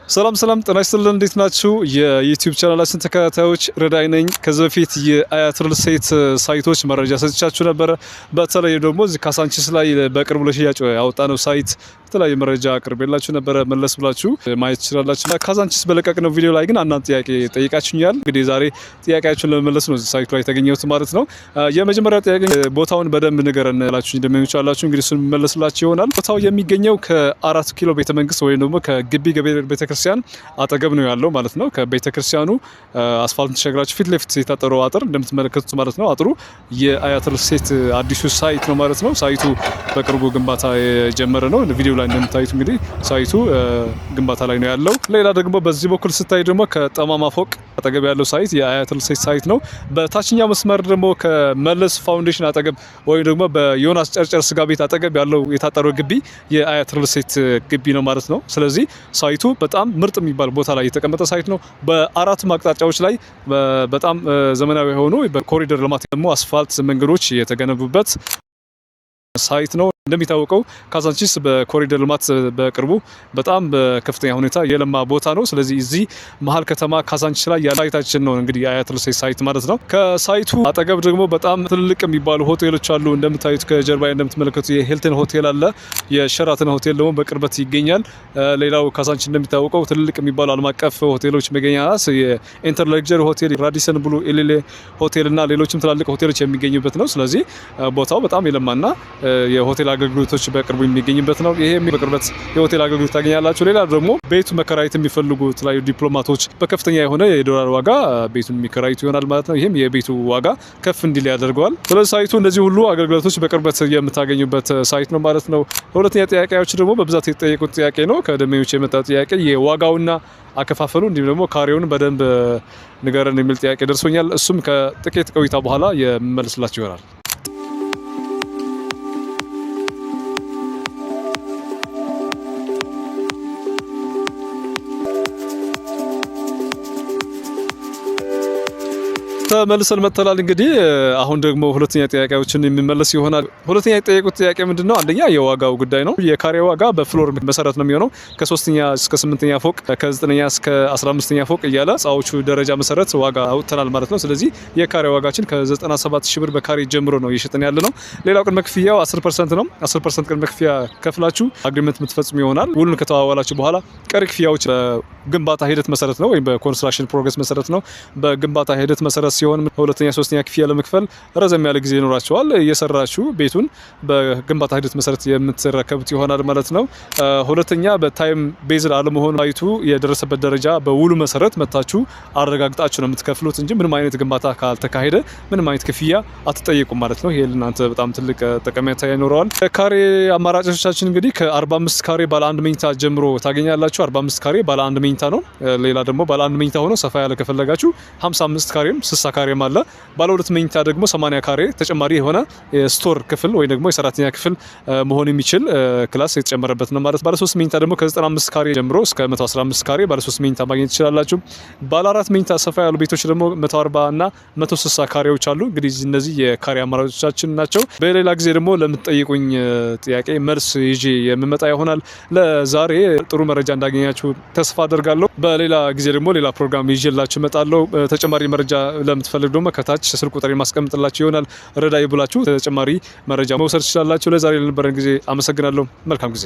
ሰላም ጤና ይስጥልን እንዴት ናችሁ? የዩቲዩብ ቻናላችን ተከታታዮች ረዳይ ነኝ። ከዚህ በፊት የአያት ሪል ስቴት ሳይቶች መረጃ ሰጥቻችሁ ነበር። በተለይ ደግሞ እዚህ ካሳንቺስ ላይ በቅርቡ ለሽያጭ ያወጣነው ሳይት የተለያየ መረጃ አቅርቤላችሁ ነበር። መለስ ብላችሁ ማየት ትችላላችሁ። ካሳንቺስ በለቀቅነው ቪዲዮ ላይ ግን አንዳንድ ጥያቄ ጠይቃችሁኛል። እንግዲህ ዛሬ ጥያቄያችሁን ለመመለስ ነው ሳይቱ ላይ የተገኘሁት ማለት ነው። የመጀመሪያው ጥያቄ ቦታውን በደንብ ንገረን ያላችሁ እንደምንቻላችሁ እንግዲህ እሱን መለስላችሁ ይሆናል። ቦታው የሚገኘው ከ4 ኪሎ ቤተመንግስት ወይም ደግሞ ከግቢ ገበያ ቤተክርስቲያን አጠገብ ነው ያለው ማለት ነው። ከቤተክርስቲያኑ አስፋልት ተሻግራችሁ ፊት ለፊት የታጠረው አጥር እንደምትመለከቱት ማለት ነው። አጥሩ የአያት ሪል ስቴት አዲሱ ሳይት ነው ማለት ነው። ሳይቱ በቅርቡ ግንባታ የጀመረ ነው። ቪዲዮ ላይ እንደምታዩት እንግዲህ ሳይቱ ግንባታ ላይ ነው ያለው። ሌላ ደግሞ በዚህ በኩል ስታይ ደግሞ ከጠማማ ፎቅ አጠገብ ያለው ሳይት የአያት ሪል ስቴት ሳይት ነው። በታችኛው መስመር ደግሞ ከመለስ ፋውንዴሽን አጠገብ ወይም ደግሞ በዮናስ ጨርጨር ስጋ ቤት አጠገብ ያለው የታጠረው ግቢ የአያት ሪል ስቴት ግቢ ነው ማለት ነው። ስለዚህ ሳይቱ በጣም ምርጥ የሚባል ቦታ ላይ የተቀመጠ ሳይት ነው። በአራቱም አቅጣጫዎች ላይ በጣም ዘመናዊ የሆኑ በኮሪደር ልማት ደግሞ አስፋልት መንገዶች የተገነቡበት ሳይት ነው። እንደሚታወቀው ካሳንቺስ በኮሪደር ልማት በቅርቡ በጣም በከፍተኛ ሁኔታ የለማ ቦታ ነው። ስለዚህ እዚህ መሀል ከተማ ካሳንቺስ ላይ ያለ ሳይታችን ነው እንግዲህ የአያት ሪል ስቴት ሳይት ማለት ነው። ከሳይቱ አጠገብ ደግሞ በጣም ትልልቅ የሚባሉ ሆቴሎች አሉ። እንደምታዩት ከጀርባ እንደምትመለከቱ የሂልተን ሆቴል አለ። የሸራተን ሆቴል ደግሞ በቅርበት ይገኛል። ሌላው ካሳንቺስ እንደሚታወቀው ትልልቅ የሚባሉ ዓለም አቀፍ ሆቴሎች መገኛ ናት። የኢንተርሌክቸር ሆቴል፣ ራዲሰን ብሉ፣ ኤሊሌ ሆቴል እና ሌሎችም ትላልቅ ሆቴሎች የሚገኙበት ነው። ስለዚህ ቦታው በጣም የለማና የሆቴል አገልግሎቶች በቅርቡ የሚገኝበት ነው። ይሄም በቅርበት የሆቴል አገልግሎት ታገኛላችሁ። ሌላ ደግሞ ቤቱ መከራየት የሚፈልጉ የተለያዩ ዲፕሎማቶች በከፍተኛ የሆነ የዶላር ዋጋ ቤቱን የሚከራዩት ይሆናል ማለት ነው። ይሄም የቤቱ ዋጋ ከፍ እንዲል ያደርገዋል። ስለዚህ ሳይቱ እንደዚህ ሁሉ አገልግሎቶች በቅርበት የምታገኙበት ሳይት ነው ማለት ነው። ሁለተኛ ጥያቄዎች ደግሞ በብዛት የተጠየቁት ጥያቄ ነው። ከደንበኞች የመጣው ጥያቄ የዋጋውና አከፋፈሉ እንዲሁም ደግሞ ካሬውን በደንብ ንገረን የሚል ጥያቄ ደርሶኛል። እሱም ከጥቂት ቆይታ በኋላ የምመልስላችሁ ይሆናል። ተመልሰን መጥተናል። እንግዲህ አሁን ደግሞ ሁለተኛ ጥያቄዎችን የሚመለስ ይሆናል። ሁለተኛ የጠየቁት ጥያቄ ምንድነው? አንደኛ የዋጋው ጉዳይ ነው። የካሬ ዋጋ በፍሎር መሰረት ነው የሚሆነው። ከ3ኛ እስከ 8ኛ ፎቅ፣ ከ9ኛ እስከ 15ኛ ፎቅ እያለ ህንጻዎቹ ደረጃ መሰረት ዋጋ አውጥተናል ማለት ነው። ስለዚህ የካሬ ዋጋችን ከ97 ሺህ ብር በካሬ ጀምሮ ነው እየሸጠን ያለ ነው። ሌላው ቅድመ ክፍያው 10% ነው። 10% ቅድመ ክፍያ ከፍላችሁ አግሪመንት የምትፈጽሙ ይሆናል። ውሉን ከተዋዋላችሁ በኋላ ቀሪ ክፍያዎች በግንባታ ሂደት መሰረት ነው ወይም በኮንስትራክሽን ፕሮግረስ መሰረት ነው። በግንባታ ሂደት መሰረት ሲሆን ሁለተኛ ሶስተኛ ክፍያ ለመክፈል ረዘም ያለ ጊዜ ይኖራቸዋል። እየሰራችሁ ቤቱን በግንባታ ሂደት መሰረት የምትረከቡት ይሆናል ማለት ነው። ሁለተኛ በታይም ቤዝድ አለመሆኑ ሳይቱ የደረሰበት ደረጃ በውሉ መሰረት መታችሁ አረጋግጣችሁ ነው የምትከፍሉት እንጂ ምንም አይነት ግንባታ ካልተካሄደ ምንም አይነት ክፍያ አትጠየቁም ማለት ነው። ይሄ ለእናንተ በጣም ትልቅ ጠቀሜታ ይኖረዋል። ካሬ አማራጮቻችን እንግዲህ ከ45 ካሬ ባለ አንድ መኝታ ጀምሮ ታገኛላችሁ። 45 ካሬ ባለ አንድ መኝታ ነው። ሌላ ደግሞ ባለ አንድ መኝታ ሆኖ ሰፋ ያለ ከፈለጋችሁ 55 ካሬም 60 ካሬም አለ። ባለ ሁለት መኝታ ደግሞ 80 ካሬ ተጨማሪ የሆነ የስቶር ክፍል ወይ ደግሞ የሰራተኛ ክፍል መሆን የሚችል ክላስ የተጨመረበት ነው ማለት። ባለ 3 መኝታ ደግሞ ከ95 ካሬ ጀምሮ እስከ 115 ካሬ ባለ 3 መኝታ ማግኘት ትችላላችሁ። ባለ 4 መኝታ ሰፋ ያሉ ቤቶች ደግሞ 140 እና 160 ካሬዎች አሉ። እንግዲህ እነዚህ የካሬ አማራጮቻችን ናቸው። በሌላ ጊዜ ደግሞ ለምትጠይቁኝ ጥያቄ መልስ ይዤ የምመጣ ይሆናል። ለዛሬ ጥሩ መረጃ እንዳገኛችሁ ተስፋ አደርጋለሁ። በሌላ ጊዜ ደግሞ ሌላ ፕሮግራም ይዤላችሁ እመጣለሁ። ተጨማሪ መረጃ ለምትፈልጉ ደግሞ ከታች ስልክ ቁጥር ማስቀምጥላችሁ ይሆናል። ረዳይ ብላችሁ ተጨማሪ መረጃ መውሰድ ትችላላችሁ። ለዛሬ ለነበረን ጊዜ አመሰግናለሁ። መልካም ጊዜ